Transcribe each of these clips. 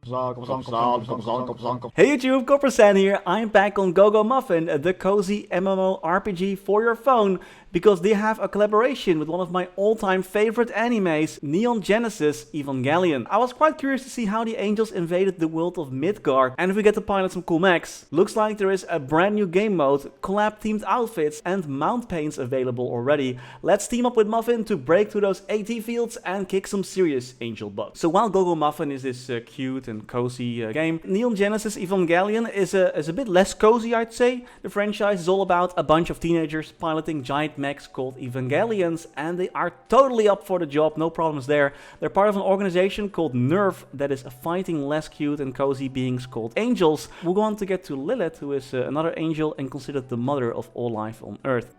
Hey YouTube, Coppersan here. I'm back on Go Muffin, the cozy MMORPG for your phone, because they have a collaboration with one of my all-time favorite animes, Neon Genesis Evangelion. I was quite curious to see how the angels invaded the world of Midgard, and if we get to pilot some cool mechs. Looks like there is a brand new game mode, collab-themed outfits, and mount paints available already. Let's team up with Muffin to break through those AT fields and kick some serious angel butt. So while Go Muffin is this cute and cozy game, Neon Genesis Evangelion is a bit less cozy, I'd say. The franchise is all about a bunch of teenagers piloting giant mechs called Evangelions, and they are totally up for the job, no problems there. They're part of an organization called Nerve that is fighting less cute and cozy beings called angels. We'll go on to get to Lilith, who is another angel and considered the mother of all life on Earth.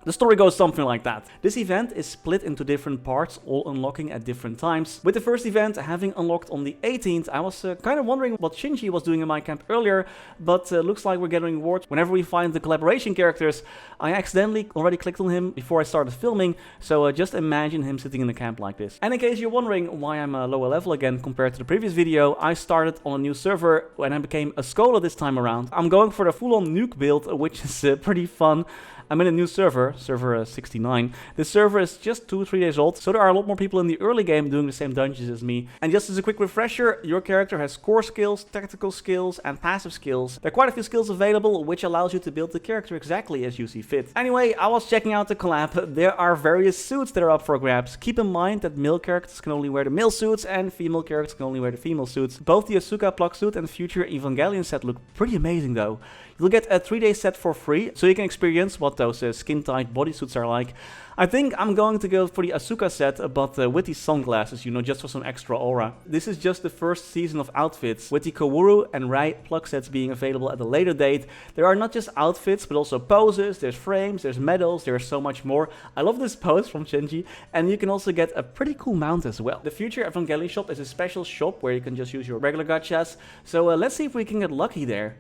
The story goes something like that. This event is split into different parts, all unlocking at different times. With the first event having unlocked on the 18th, I was kind of wondering what Shinji was doing in my camp earlier, but looks like we're getting rewards whenever we find the collaboration characters. I accidentally already clicked on him before I started filming, so just imagine him sitting in a camp like this. And in case you're wondering why I'm a lower level again compared to the previous video, I started on a new server when I became a scholar this time around. I'm going for the full-on nuke build, which is pretty fun. I'm in a new server 69. This server is just 2-3 days old, so there are a lot more people in the early game doing the same dungeons as me. And just as a quick refresher, your character has core skills, tactical skills, and passive skills. There are quite a few skills available, which allows you to build the character exactly as you see fit. Anyway, I was checking out the collab. There are various suits that are up for grabs. Keep in mind that male characters can only wear the male suits, and female characters can only wear the female suits. Both the Asuka plug suit and future Evangelion set look pretty amazing though. You'll get a 3-day set for free, so you can experience what those skin-tight bodysuits are like. I think I'm going to go for the Asuka set, but with these sunglasses, you know, just for some extra aura. This is just the first season of outfits, with the Kawuru and Rai plug sets being available at a later date. There are not just outfits, but also poses, there's frames, there's medals, there's so much more. I love this pose from Shinji, and you can also get a pretty cool mount as well. The future Evangelion shop is a special shop where you can just use your regular gachas, so let's see if we can get lucky there.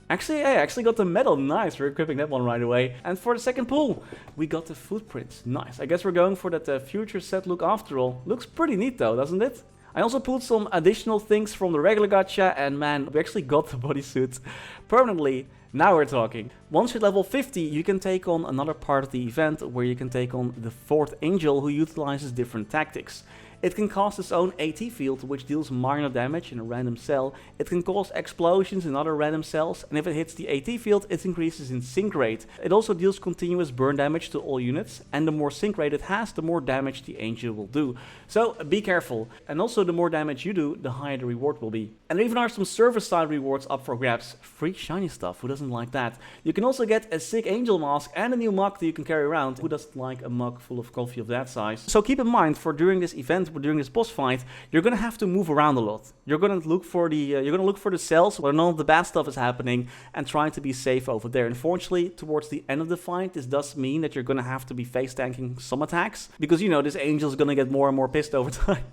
Actually, I actually got the medal. Nice, we're equipping that one right away. And for the second pull, we got the footprints. Nice. I guess we're going for that future set look after all. Looks pretty neat though, doesn't it? I also pulled some additional things from the regular gacha, and man, we actually got the bodysuit permanently. Now we're talking. Once you're level 50, you can take on another part of the event where you can take on the 4th angel who utilizes different tactics. It can cast its own AT field, which deals minor damage in a random cell. It can cause explosions in other random cells, and if it hits the AT field, it increases in sync rate. It also deals continuous burn damage to all units, and the more sync rate it has, the more damage the angel will do. So be careful, and also the more damage you do, the higher the reward will be. And there even are some service side rewards up for grabs. Free shiny stuff, who doesn't like that? You can also get a sick angel mask and a new mug that you can carry around. Who doesn't like a mug full of coffee of that size? So keep in mind, for during this event, during this boss fight, you're gonna have to move around a lot. You're gonna look for the cells where none of the bad stuff is happening and try to be safe over there. Unfortunately, towards the end of the fight, this does mean that you're gonna have to be face tanking some attacks because you know this angel is gonna get more and more pissed over time.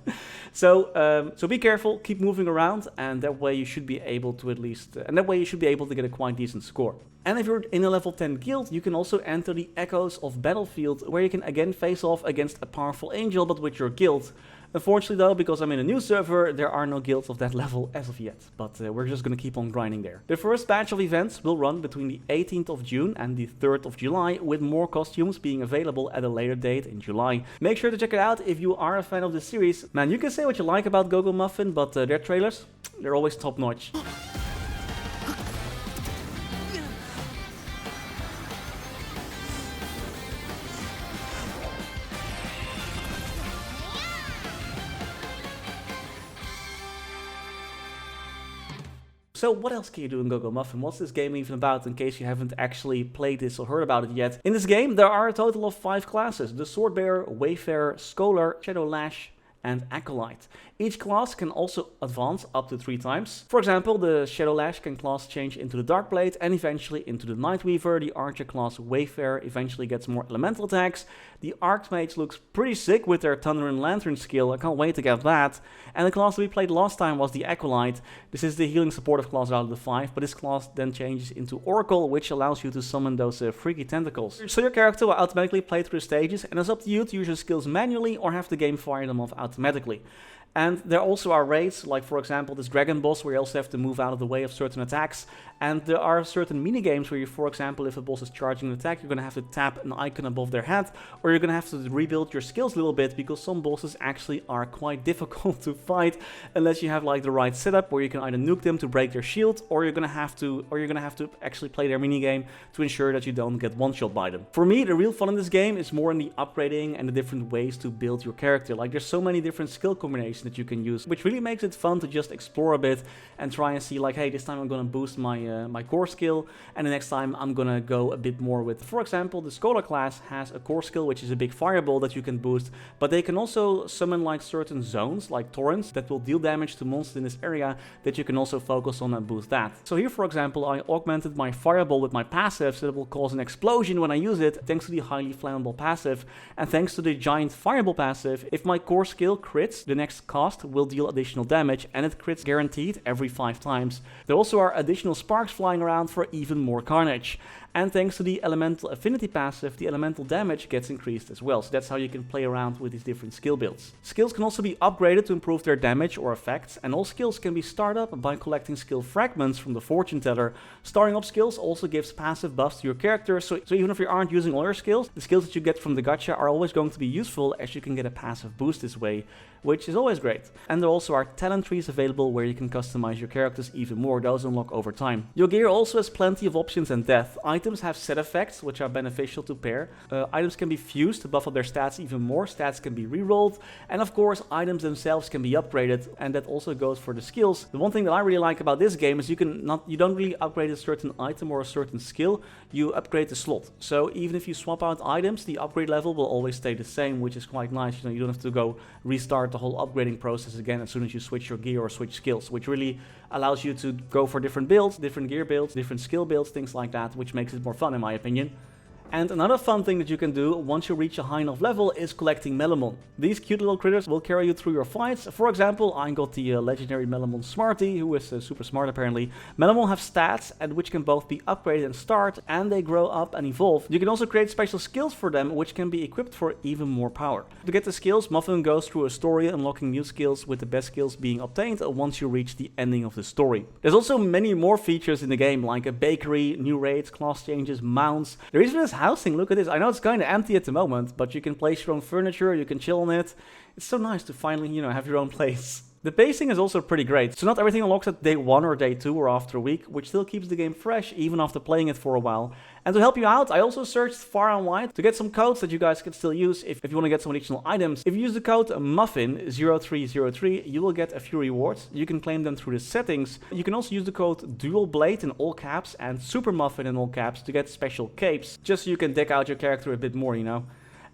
So be careful, keep moving around, and that way you should be able to at least, to get a quite decent score. And if you're in a level 10 guild, you can also enter the Echoes of Battlefield, where you can again face off against a powerful angel, but with your guild. Unfortunately though, because I'm in a new server, there are no guilds of that level as of yet, but we're just gonna keep on grinding there. The first batch of events will run between the 18th of June and the 3rd of July, with more costumes being available at a later date in July. Make sure to check it out if you are a fan of this series. Man, you can say what you like about Go Muffin, but their trailers, they're always top notch. So what else can you do in Go Muffin? What's this game even about, in case you haven't actually played this or heard about it yet? In this game, there are a total of 5 classes: the Swordbearer, Wayfarer, Scholar, Shadow Lash, and Acolyte. Each class can also advance up to 3 times. For example, the Shadow Lash can class change into the Darkblade and eventually into the Nightweaver. The Archer class Wayfarer eventually gets more elemental attacks. The Archmage looks pretty sick with their Thunder and Lantern skill. I can't wait to get that. And the class we played last time was the Acolyte. This is the healing supportive class out of the 5, but this class then changes into Oracle, which allows you to summon those freaky tentacles. So your character will automatically play through the stages, and it's up to you to use your skills manually or have the game fire them off automatically. And there also are raids, like for example this dragon boss, where you also have to move out of the way of certain attacks. And there are certain minigames where you, for example, if a boss is charging an attack, you're going to have to tap an icon above their head, or you're going to have to rebuild your skills a little bit, because some bosses actually are quite difficult to fight unless you have like the right setup where you can either nuke them to break their shield, or you're going to have to actually play their minigame to ensure that you don't get one-shot by them. For me, the real fun in this game is more in the upgrading and the different ways to build your character. Like there's so many different skill combinations that you can use, which really makes it fun to just explore a bit and try and see like, hey, this time I'm going to boost my my core skill, and the next time I'm going to go a bit more with, for example, the Scholar class has a core skill which is a big fireball that you can boost, but they can also summon like certain zones, like torrents, that will deal damage to monsters in this area that you can also focus on and boost that. So here, for example, I augmented my fireball with my passive so that it will cause an explosion when I use it, thanks to the highly flammable passive, and thanks to the giant fireball passive, if my core skill crits, the next cast will deal additional damage, and it crits guaranteed every 5 times. There also are additional sparks flying around for even more carnage. And thanks to the elemental affinity passive, the elemental damage gets increased as well. So that's how you can play around with these different skill builds. Skills can also be upgraded to improve their damage or effects, and all skills can be started up by collecting skill fragments from the fortune teller. Starting up skills also gives passive buffs to your character, so even if you aren't using all your skills, the skills that you get from the gacha are always going to be useful, as you can get a passive boost this way, which is always great. And there also are talent trees available where you can customize your characters even more. Those unlock over time. Your gear also has plenty of options and depth. Items have set effects, which are beneficial to pair. Items can be fused to buff up their stats even more. Stats can be rerolled. And of course, items themselves can be upgraded, and that also goes for the skills. The one thing that I really like about this game is you don't really upgrade a certain item or a certain skill, you upgrade the slot. So even if you swap out items, the upgrade level will always stay the same, which is quite nice. You know, you don't have to go restart the whole upgrading process again as soon as you switch your gear or switch skills, which really allows you to go for different builds, different gear builds, different skill builds, things like that, which makes it more fun in my opinion. And another fun thing that you can do once you reach a high enough level is collecting Melamon. These cute little critters will carry you through your fights. For example, I got the legendary Melamon Smarty, who is super smart apparently. Melamon have stats, and which can both be upgraded and start, and they grow up and evolve. You can also create special skills for them, which can be equipped for even more power. To get the skills, Muffin goes through a story unlocking new skills, with the best skills being obtained once you reach the ending of the story. There's also many more features in the game, like a bakery, new raids, class changes, mounts. There is even this housing, look at this. I know it's kind of empty at the moment, but you can place your own furniture, you can chill on it. It's so nice to finally, you know, have your own place. The pacing is also pretty great, so not everything unlocks at day 1 or day 2 or after a week, which still keeps the game fresh even after playing it for a while. And to help you out, I also searched far and wide to get some codes that you guys can still use if you want to get some additional items. If you use the code MUFFIN0303, you will get a few rewards. You can claim them through the settings. You can also use the code DUALBLADE in all caps and Super Muffin in all caps to get special capes, just so you can deck out your character a bit more, you know.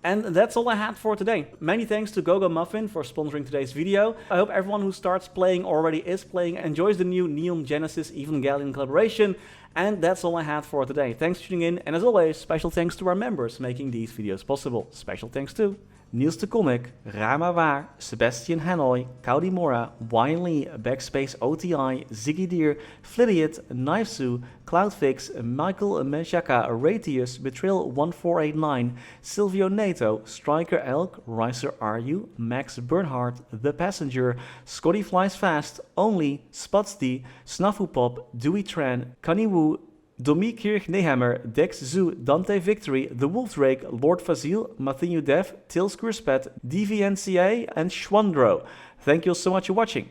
And that's all I had for today. Many thanks to Go Muffin for sponsoring today's video. I hope everyone who starts playing already is playing, enjoys the new Neon Genesis Evangelion collaboration. And that's all I had for today. Thanks for tuning in, and as always, special thanks to our members making these videos possible. Special thanks to Niels de Coninck, Raar maar waar, Sebastian Hanøy, Caudimorda, Wiley, BackSpaceOTI, Ziggy, Flidiot, Knivesu, Cloudfix, Michael Menchaca, Raythius, Betrayal1489, Sylvio Neto, StrikerElk, Ryaiser Aryu, MaxBurnHeart, The Passenger, ScottyFlysFast, Only, Spudsy, snafuPop, Dewey Tran, Kaniwoo, Domi Kirch-Nehammer, Dexzu, Dantevictory, The Wolf Drake, Lord Fazil, Matthew Dev, Tils Kurspet, DVNCA, and Schwandro. Thank you so much for watching.